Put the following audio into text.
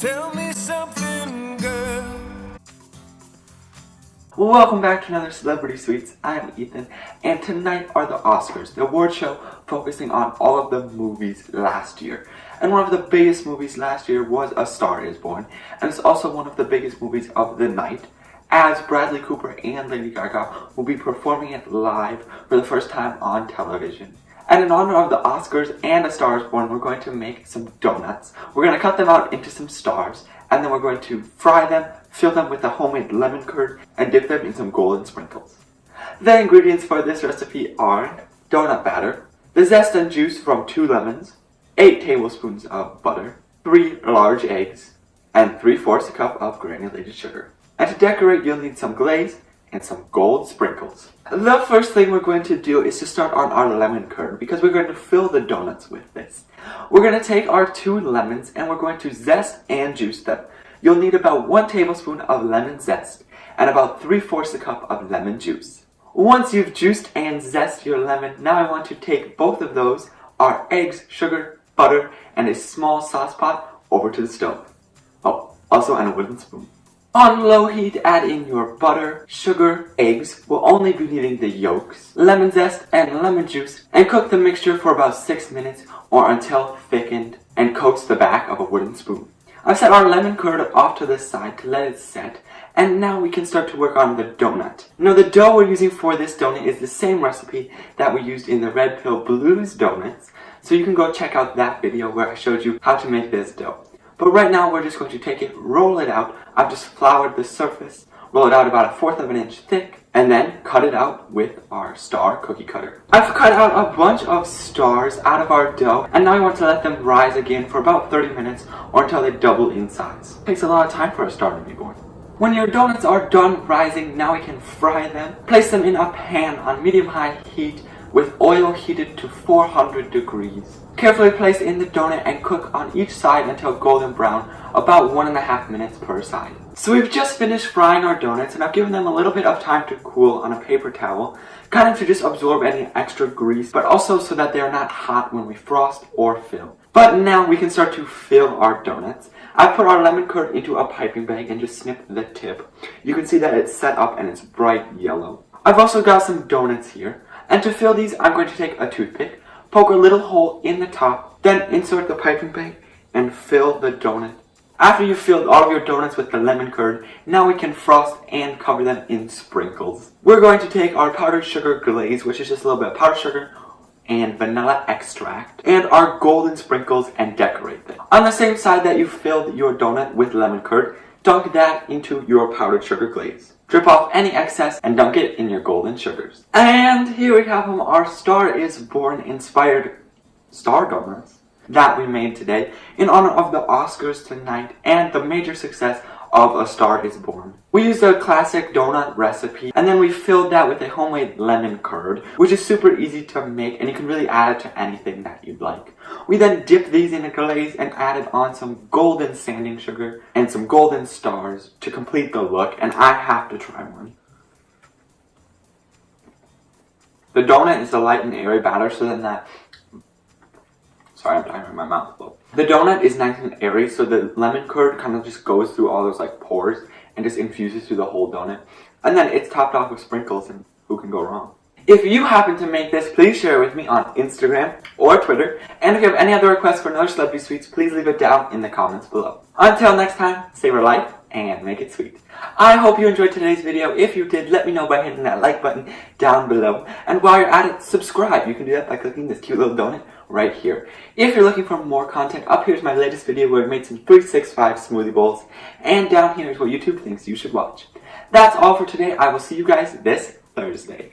Tell me something, girl. Welcome back to another Celebrity Sweets. I'm Ethan, and tonight are the Oscars, the award show focusing on all of the movies last year. And one of the biggest movies last year was A Star Is Born, and it's also one of the biggest movies of the night, as Bradley Cooper and Lady Gaga will be performing it live for the first time on television. And in honor of the Oscars and A Star Is Born, we're going to make some donuts. We're going to cut them out into some stars, and then we're going to fry them, fill them with a homemade lemon curd, and dip them in some golden sprinkles. The ingredients for this recipe are donut batter, the zest and juice from 2 lemons, 8 tablespoons of butter, 3 large eggs, and 3/4 cup of granulated sugar. And to decorate, you'll need some glaze and some gold sprinkles. The first thing we're going to do is to start on our lemon curd, because we're going to fill the donuts with this. We're going to take our 2 lemons and we're going to zest and juice them. You'll need about 1 tablespoon of lemon zest and about 3/4 cup of lemon juice. Once you've juiced and zested your lemon, now I want to take both of those, our eggs, sugar, butter, and a small sauce pot over to the stove. Oh, also on a wooden spoon. On low heat, add in your butter, sugar, eggs. We'll only be needing the yolks, lemon zest, and lemon juice, and cook the mixture for about 6 minutes or until thickened and coats the back of a wooden spoon. I've set our lemon curd off to the side to let it set, and now we can start to work on the donut. Now the dough we're using for this donut is the same recipe that we used in the Red Pill Blues donuts, so you can go check out that video where I showed you how to make this dough. But right now we're just going to take it, roll it out. I've just floured the surface, roll it out about 1/4 of an inch thick, and then cut it out with our star cookie cutter. I've cut out a bunch of stars out of our dough, and now I want to let them rise again for about 30 minutes or until they double in size. It takes a lot of time for a star to be born. When your donuts are done rising, now we can fry them. Place them in a pan on medium-high heat with oil heated to 400 degrees. Carefully place in the donut and cook on each side until golden brown, about 1.5 minutes per side. So we've just finished frying our donuts, and I've given them a little bit of time to cool on a paper towel, kind of to just absorb any extra grease, but also so that they're not hot when we frost or fill. But now we can start to fill our donuts. I've put our lemon curd into a piping bag and just snipped the tip. You can see that it's set up and it's bright yellow. I've also got some donuts here, and to fill these I'm going to take a toothpick, poke a little hole in the top, then insert the piping bag and fill the donut. After you've filled all of your donuts with the lemon curd, now we can frost and cover them in sprinkles. We're going to take our powdered sugar glaze, which is just a little bit of powdered sugar and vanilla extract, and our golden sprinkles, and decorate them. On the same side that you filled your donut with lemon curd, dunk that into your powdered sugar glaze. Drip off any excess and dunk it in your golden sugars. And here we have them, our Star Is Born inspired star donuts that we made today in honor of the Oscars tonight and the major success of A Star Is Born. We used a classic donut recipe, and then we filled that with a homemade lemon curd, which is super easy to make, and you can really add it to anything that you'd like. We then dipped these in a glaze and added on some golden sanding sugar and some golden stars to complete the look, and I have to try one. The donut is a light and airy batter, so then that... Sorry, I'm talking in my mouth. The donut is nice and airy, so the lemon curd kind of just goes through all those like pores and just infuses through the whole donut. And then it's topped off with sprinkles, and who can go wrong? If you happen to make this, please share it with me on Instagram or Twitter. And if you have any other requests for another Celebrity Sweets, please leave it down in the comments below. Until next time, savor life and make it sweet. I hope you enjoyed today's video. If you did, let me know by hitting that like button down below. And while you're at it, subscribe. You can do that by clicking this cute little donut right here. If you're looking for more content, up here's my latest video where I made some 365 smoothie bowls. And down here is what YouTube thinks you should watch. That's all for today. I will see you guys this Thursday.